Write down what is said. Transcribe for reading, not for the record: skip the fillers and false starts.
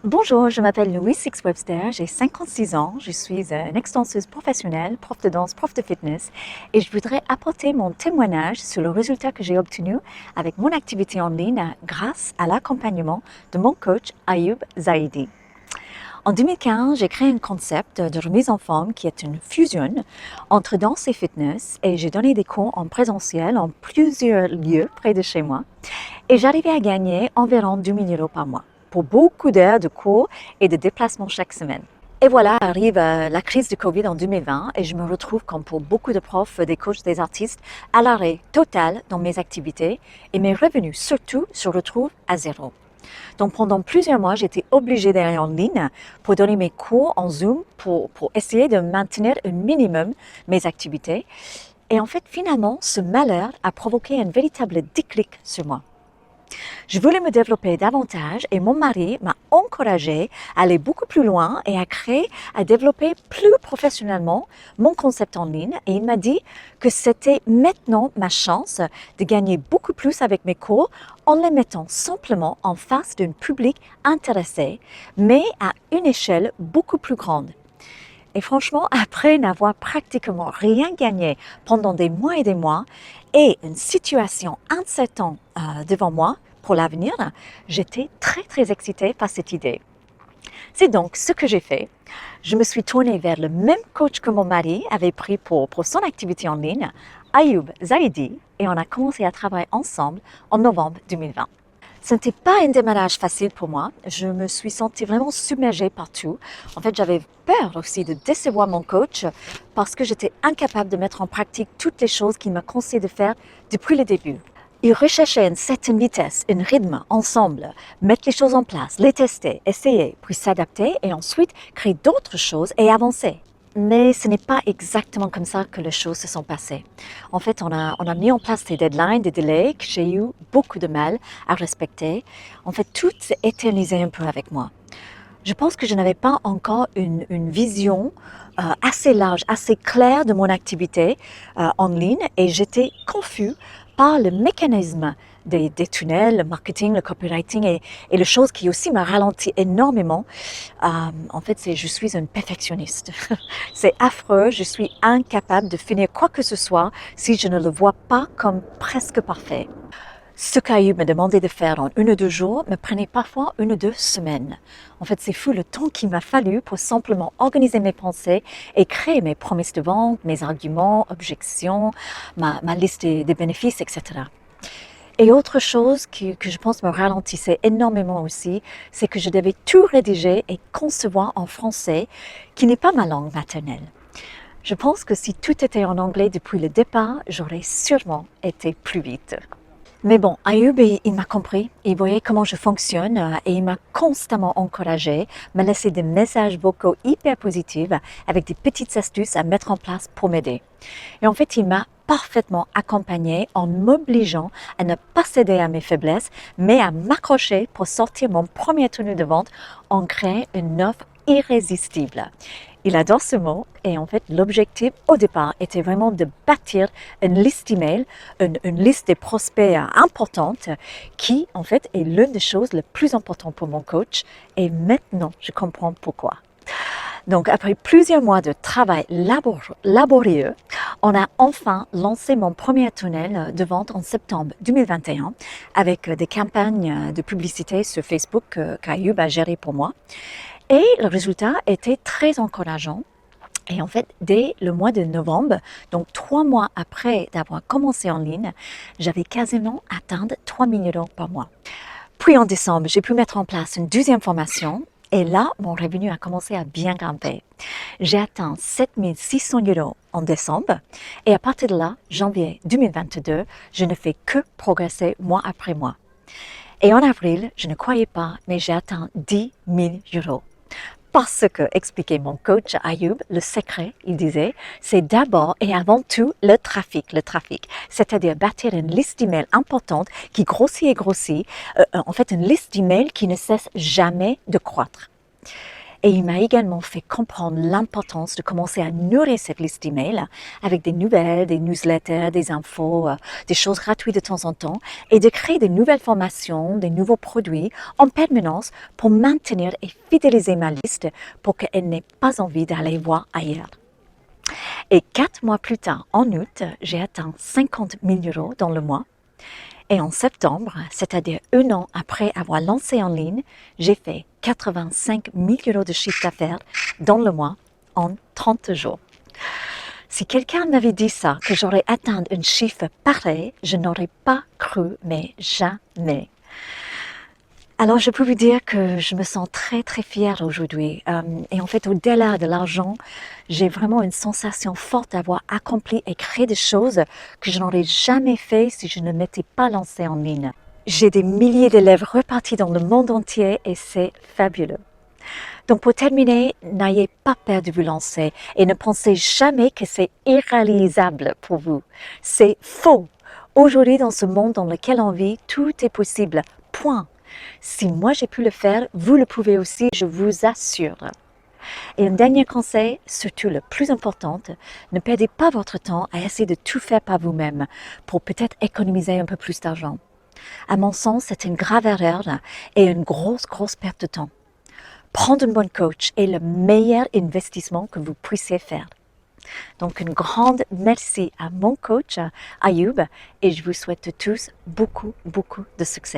Bonjour, je m'appelle Louise X Webster, j'ai 56 ans, je suis une extenseuse professionnelle, prof de danse, prof de fitness et je voudrais apporter mon témoignage sur le résultat que j'ai obtenu avec mon activité en ligne grâce à l'accompagnement de mon coach Ayoub Zaidi. En 2015, j'ai créé un concept de remise en forme qui est une fusion entre danse et fitness et j'ai donné des cours en présentiel en plusieurs lieux près de chez moi et j'arrivais à gagner environ 2 000 € par mois pour beaucoup d'heures de cours et de déplacements chaque semaine. Et voilà, arrive la crise du Covid en 2020 et je me retrouve, comme pour beaucoup de profs, des coachs, des artistes, à l'arrêt total dans mes activités et mes revenus surtout se retrouvent à zéro. Donc pendant plusieurs mois, j'étais obligée d'aller en ligne pour donner mes cours en Zoom pour essayer de maintenir un minimum mes activités. Et en fait, finalement, ce malheur a provoqué un véritable déclic sur moi. Je voulais me développer davantage et mon mari m'a encouragée à aller beaucoup plus loin et à développer plus professionnellement mon concept en ligne. Et il m'a dit que c'était maintenant ma chance de gagner beaucoup plus avec mes cours en les mettant simplement en face d'un public intéressé, mais à une échelle beaucoup plus grande. Et franchement, après n'avoir pratiquement rien gagné pendant des mois et des mois et une situation incertaine devant moi pour l'avenir, j'étais très excitée par cette idée. C'est donc ce que j'ai fait. Je me suis tournée vers le même coach que mon mari avait pris pour son activité en ligne, Ayoub Zaidi, et on a commencé à travailler ensemble en novembre 2020. Ce n'était pas un démarrage facile pour moi. Je me suis sentie vraiment submergée partout. En fait, j'avais peur aussi de décevoir mon coach parce que j'étais incapable de mettre en pratique toutes les choses qu'il m'a conseillé de faire depuis le début. Il recherchait une certaine vitesse, un rythme ensemble, mettre les choses en place, les tester, essayer, puis s'adapter et ensuite créer d'autres choses et avancer. Mais ce n'est pas exactement comme ça que les choses se sont passées. En fait, on a mis en place des deadlines, des délais que j'ai eu beaucoup de mal à respecter. En fait, tout s'est éternisé un peu avec moi. Je pense que je n'avais pas encore une vision assez large, assez claire de mon activité en ligne et j'étais confus par le mécanisme des tunnels, le marketing, le copywriting et les choses qui aussi m'a ralenti énormément. En fait, je suis une perfectionniste. C'est affreux, je suis incapable de finir quoi que ce soit si je ne le vois pas comme presque parfait. Ce qu'Ayoub me demandait de faire en 1 ou 2 jours me prenait parfois 1 ou 2 semaines. En fait, c'est fou le temps qu'il m'a fallu pour simplement organiser mes pensées et créer mes promesses de vente, mes arguments, objections, ma liste des bénéfices, etc. Et autre chose que je pense me ralentissait énormément aussi, c'est que je devais tout rédiger et concevoir en français, qui n'est pas ma langue maternelle. Je pense que si tout était en anglais depuis le départ, j'aurais sûrement été plus vite. Mais bon, Ayoub, il m'a compris, il voyait comment je fonctionne et il m'a constamment encouragé, m'a laissé des messages vocaux hyper positifs avec des petites astuces à mettre en place pour m'aider. Et en fait, il m'a parfaitement accompagnée en m'obligeant à ne pas céder à mes faiblesses, mais à m'accrocher pour sortir mon premier tenue de vente en créant une offre irrésistible. Il adore ce mot et en fait l'objectif au départ était vraiment de bâtir une liste email, une liste des prospects importantes qui en fait est l'une des choses les plus importantes pour mon coach et maintenant je comprends pourquoi. Donc après plusieurs mois de travail laborieux, on a enfin lancé mon premier tunnel de vente en septembre 2021 avec des campagnes de publicité sur Facebook qu'Ayoub a géré pour moi. Et le résultat était très encourageant. Et en fait, dès le mois de novembre, donc 3 mois après d'avoir commencé en ligne, j'avais quasiment atteint 3 000 € par mois. Puis en décembre, j'ai pu mettre en place une deuxième formation. Et là, mon revenu a commencé à bien grimper. J'ai atteint 7 600 € en décembre. Et à partir de là, janvier 2022, je ne fais que progresser mois après mois. Et en avril, je ne croyais pas, mais j'ai atteint 10 000 €. Parce que, expliquait mon coach Ayoub, le secret, il disait, c'est d'abord et avant tout le trafic. C'est-à-dire bâtir une liste d'emails importante qui grossit et grossit, en fait une liste d'emails qui ne cesse jamais de croître. Et il m'a également fait comprendre l'importance de commencer à nourrir cette liste d'emails avec des nouvelles, des newsletters, des infos, des choses gratuites de temps en temps et de créer de nouvelles formations, des nouveaux produits en permanence pour maintenir et fidéliser ma liste pour qu'elle n'ait pas envie d'aller voir ailleurs. Et 4 mois plus tard, en août, j'ai atteint 50 000 euros dans le mois. Et en septembre, c'est-à-dire 1 an après avoir lancé en ligne, j'ai fait 85 000 euros de chiffre d'affaires dans le mois en 30 jours. Si quelqu'un m'avait dit ça, que j'aurais atteint un chiffre pareil, je n'aurais pas cru, mais jamais. Alors, je peux vous dire que je me sens très, très fière aujourd'hui. Et en fait, au-delà de l'argent, j'ai vraiment une sensation forte d'avoir accompli et créé des choses que je n'aurais jamais fait si je ne m'étais pas lancée en ligne. J'ai des milliers d'élèves repartis dans le monde entier et c'est fabuleux. Donc, pour terminer, n'ayez pas peur de vous lancer et ne pensez jamais que c'est irréalisable pour vous. C'est faux. Aujourd'hui, dans ce monde dans lequel on vit, tout est possible. Point. Si moi j'ai pu le faire, vous le pouvez aussi, je vous assure. Et un dernier conseil, surtout le plus important, ne perdez pas votre temps à essayer de tout faire par vous-même pour peut-être économiser un peu plus d'argent. À mon sens, c'est une grave erreur et une grosse perte de temps. Prendre un bon coach est le meilleur investissement que vous puissiez faire. Donc, une grande merci à mon coach, Ayoub, et je vous souhaite tous beaucoup de succès.